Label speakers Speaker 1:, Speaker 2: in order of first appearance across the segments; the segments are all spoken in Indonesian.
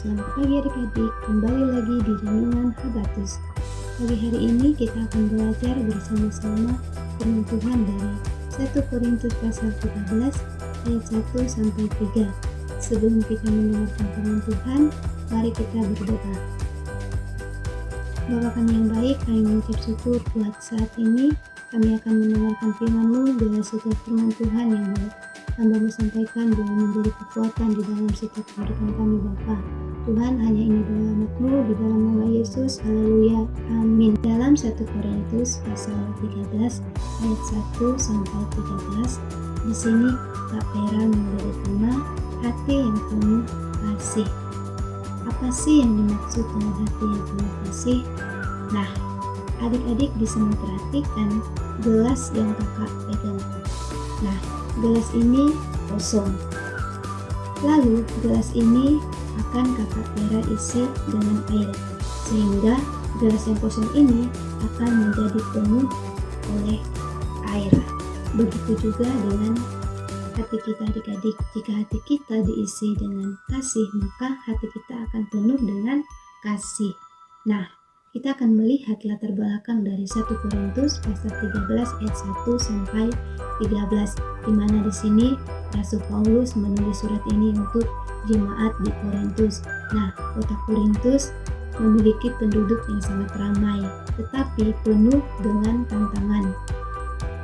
Speaker 1: Selamat pagi adik-adik, kembali lagi di Renungan Habatus. Pagi hari ini kita akan belajar bersama-sama firman Tuhan dari 1 Korintus pasal 13 ayat 1 sampai 3. Sebelum kita mendengarkan firman Tuhan, mari kita berdoa. Bapa kami yang baik, kami mengucap syukur buat saat ini kami akan mendengarkan firman-Mu. Bila setiap firman Tuhan yang baik Hamba sampaikan boleh menjadi kekuatan di dalam setiap kehidupan kami Bapa. Tuhan, hanya ini doa anak-Mu di dalam nama Yesus. Haleluya. Amin. Dalam 1 Korintus pasal 13 ayat 1 sampai 13, di sini Kak Vera memberi tema hati yang penuh kasih. Apa sih yang dimaksud dengan hati yang penuh kasih? Nah, adik-adik bisa memperhatikan gelas yang kakak pegang. Nah, gelas ini kosong. Lalu gelas ini akan kakak Vera isi dengan air, sehingga gelas yang kosong ini akan menjadi penuh oleh air. Begitu juga dengan hati kita adik-adik. Jika hati kita diisi dengan kasih, maka hati kita akan penuh dengan kasih. Nah, kita akan melihat latar belakang dari 1 Korintus pasal 13 ayat 1 sampai 13, di mana di sini Rasul Paulus menulis surat ini untuk jemaat di Korintus. Nah, kota Korintus memiliki penduduk yang sangat ramai, tetapi penuh dengan tantangan.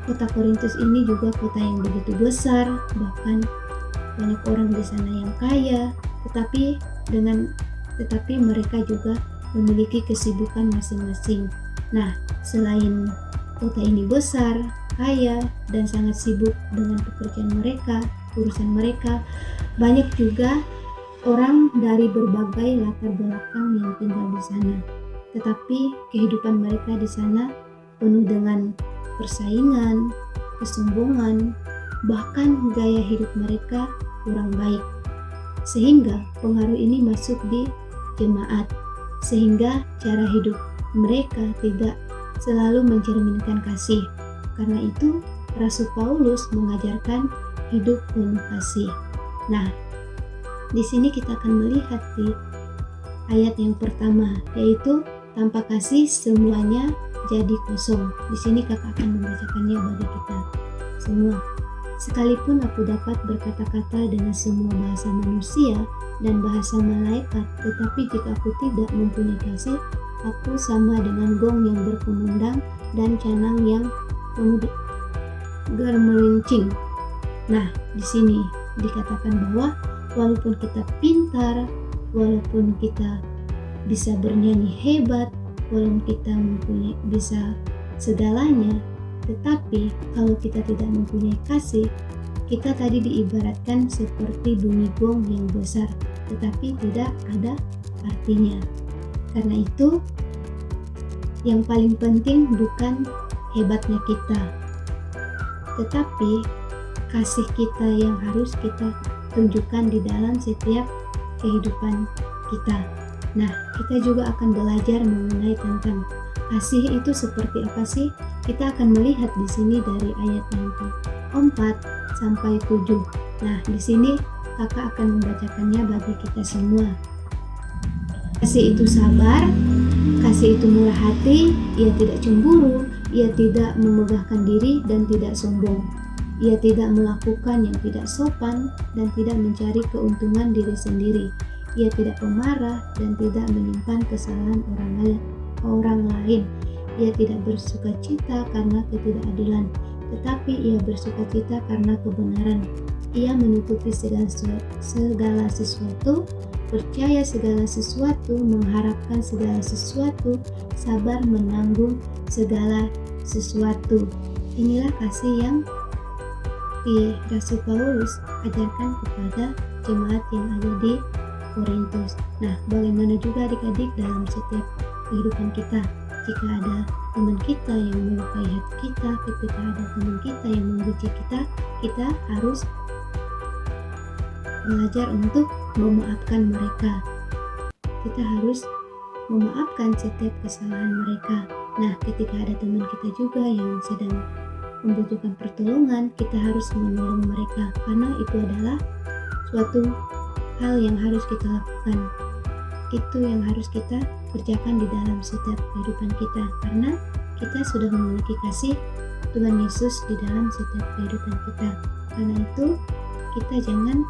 Speaker 1: Kota Korintus ini juga kota yang begitu besar, bahkan banyak orang di sana yang kaya, tetapi mereka juga memiliki kesibukan masing-masing. Nah, selain kota ini besar, kaya, dan sangat sibuk dengan pekerjaan mereka, urusan mereka, banyak juga orang dari berbagai latar belakang yang tinggal di sana. Tetapi kehidupan mereka di sana penuh dengan persaingan, kesombongan, bahkan gaya hidup mereka kurang baik. Sehingga pengaruh ini masuk di jemaat, sehingga cara hidup mereka tidak selalu mencerminkan kasih. Karena itu, Rasul Paulus mengajarkan hidup penuh kasih. Nah, di sini kita akan melihat di ayat yang pertama, yaitu tanpa kasih semuanya jadi kosong. Di sini kakak akan membacakannya bagi kita semua. Sekalipun aku dapat berkata-kata dengan semua bahasa manusia dan bahasa malaikat, tetapi jika aku tidak mempunyai kasih, aku sama dengan gong yang berkumandang dan canang yang bermelincing. Nah, di sini dikatakan bahwa walaupun kita pintar, walaupun kita bisa bernyanyi hebat, walaupun kita mempunyai bisa segalanya, tetapi kalau kita tidak mempunyai kasih, kita tadi diibaratkan seperti bunyi gong yang besar, tetapi tidak ada artinya. Karena itu, yang paling penting bukan hebatnya kita, tetapi kasih kita yang harus kita tunjukkan di dalam setiap kehidupan kita. Nah, kita juga akan belajar mengenai tentang kasih itu seperti apa sih? Kita akan melihat di sini dari ayat yang ke-4 sampai 7. Nah, di sini kakak akan membacakannya bagi kita semua. Kasih itu sabar, kasih itu murah hati, ia tidak cemburu, ia tidak memegahkan diri dan tidak sombong. Ia tidak melakukan yang tidak sopan dan tidak mencari keuntungan diri sendiri. Ia tidak pemarah dan tidak menyimpan kesalahan orang lain. Ia tidak bersukacita karena ketidakadilan, tetapi ia bersukacita karena kebenaran. Ia menutupi segala sesuatu, percaya segala sesuatu, mengharapkan segala sesuatu, sabar menanggung segala sesuatu. Inilah kasih yang Rasul Paulus ajarkan kepada jemaat yang ada di Korintus. Nah, bagaimana juga adik-adik dalam setiap kehidupan kita? Jika ada teman kita yang melukai hati kita, ketika ada teman kita yang membenci kita, kita harus belajar untuk memaafkan mereka. Kita harus memaafkan setiap kesalahan mereka. Nah, ketika ada teman kita juga yang sedang membutuhkan pertolongan, kita harus menolong mereka, karena itu adalah suatu hal yang harus kita lakukan. itu yang harus kita kerjakan di dalam setiap kehidupan kita, karena kita sudah memiliki kasih Tuhan Yesus di dalam setiap kehidupan kita. Karena itu kita jangan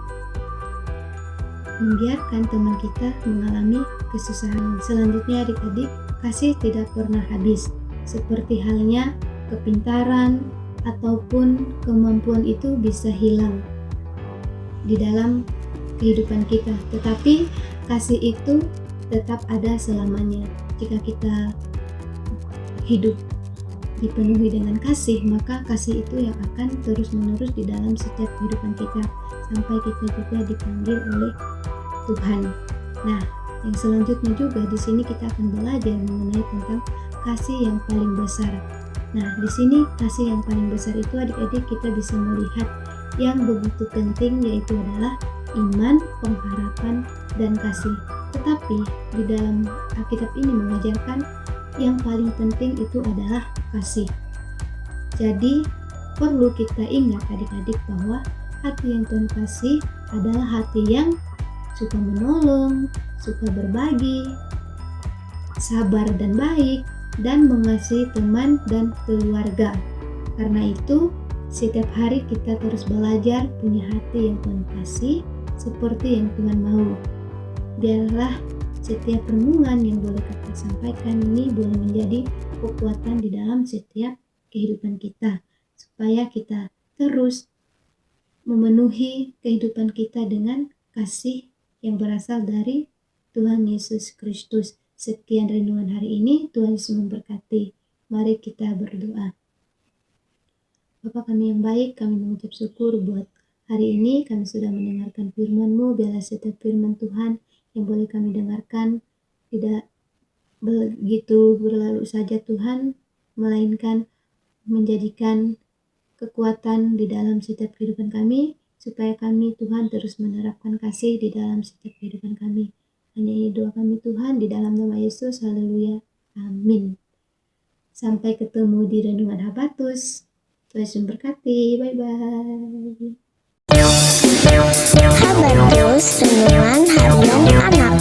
Speaker 1: membiarkan teman kita mengalami kesusahan. Selanjutnya adik-adik, kasih tidak pernah habis. Seperti halnya kepintaran ataupun kemampuan itu bisa hilang di dalam kehidupan kita, tetapi kasih itu tetap ada selamanya. Jika kita hidup dipenuhi dengan kasih, maka kasih itu yang akan terus-menerus di dalam setiap kehidupan kita sampai kita juga dipanggil oleh Tuhan. Nah, yang selanjutnya juga di sini kita akan belajar mengenai tentang kasih yang paling besar. Nah, di sini kasih yang paling besar itu adik-adik kita bisa melihat yang begitu penting, yaitu adalah iman, pengharapan, dan kasih. Tetapi di dalam Alkitab ini mengajarkan yang paling penting itu adalah kasih. Jadi perlu kita ingat adik-adik bahwa hati yang Tuhan kasih adalah hati yang suka menolong, suka berbagi, sabar dan baik, dan mengasihi teman dan keluarga. Karena itu setiap hari kita terus belajar punya hati yang Tuhan kasih seperti yang Tuhan mau. Biarlah setiap renungan yang boleh kita sampaikan ini boleh menjadi kekuatan di dalam setiap kehidupan kita, supaya kita terus memenuhi kehidupan kita dengan kasih yang berasal dari Tuhan Yesus Kristus. Sekian renungan hari ini, Tuhan Yesus memberkati. Mari kita berdoa. Bapa kami yang baik, kami mengucap syukur buat hari ini kami sudah mendengarkan firman-Mu. Biarlah setiap firman Tuhan yang boleh kami dengarkan tidak begitu berlalu saja Tuhan, melainkan menjadikan kekuatan di dalam setiap kehidupan kami, supaya kami Tuhan terus menerapkan kasih di dalam setiap kehidupan kami. Hanya ini doa kami Tuhan, di dalam nama Yesus, haleluya, amin. Sampai ketemu di Renungan Habatus. Tuhan memberkati, bye-bye.
Speaker 2: Habatus Renungan Harian Anak.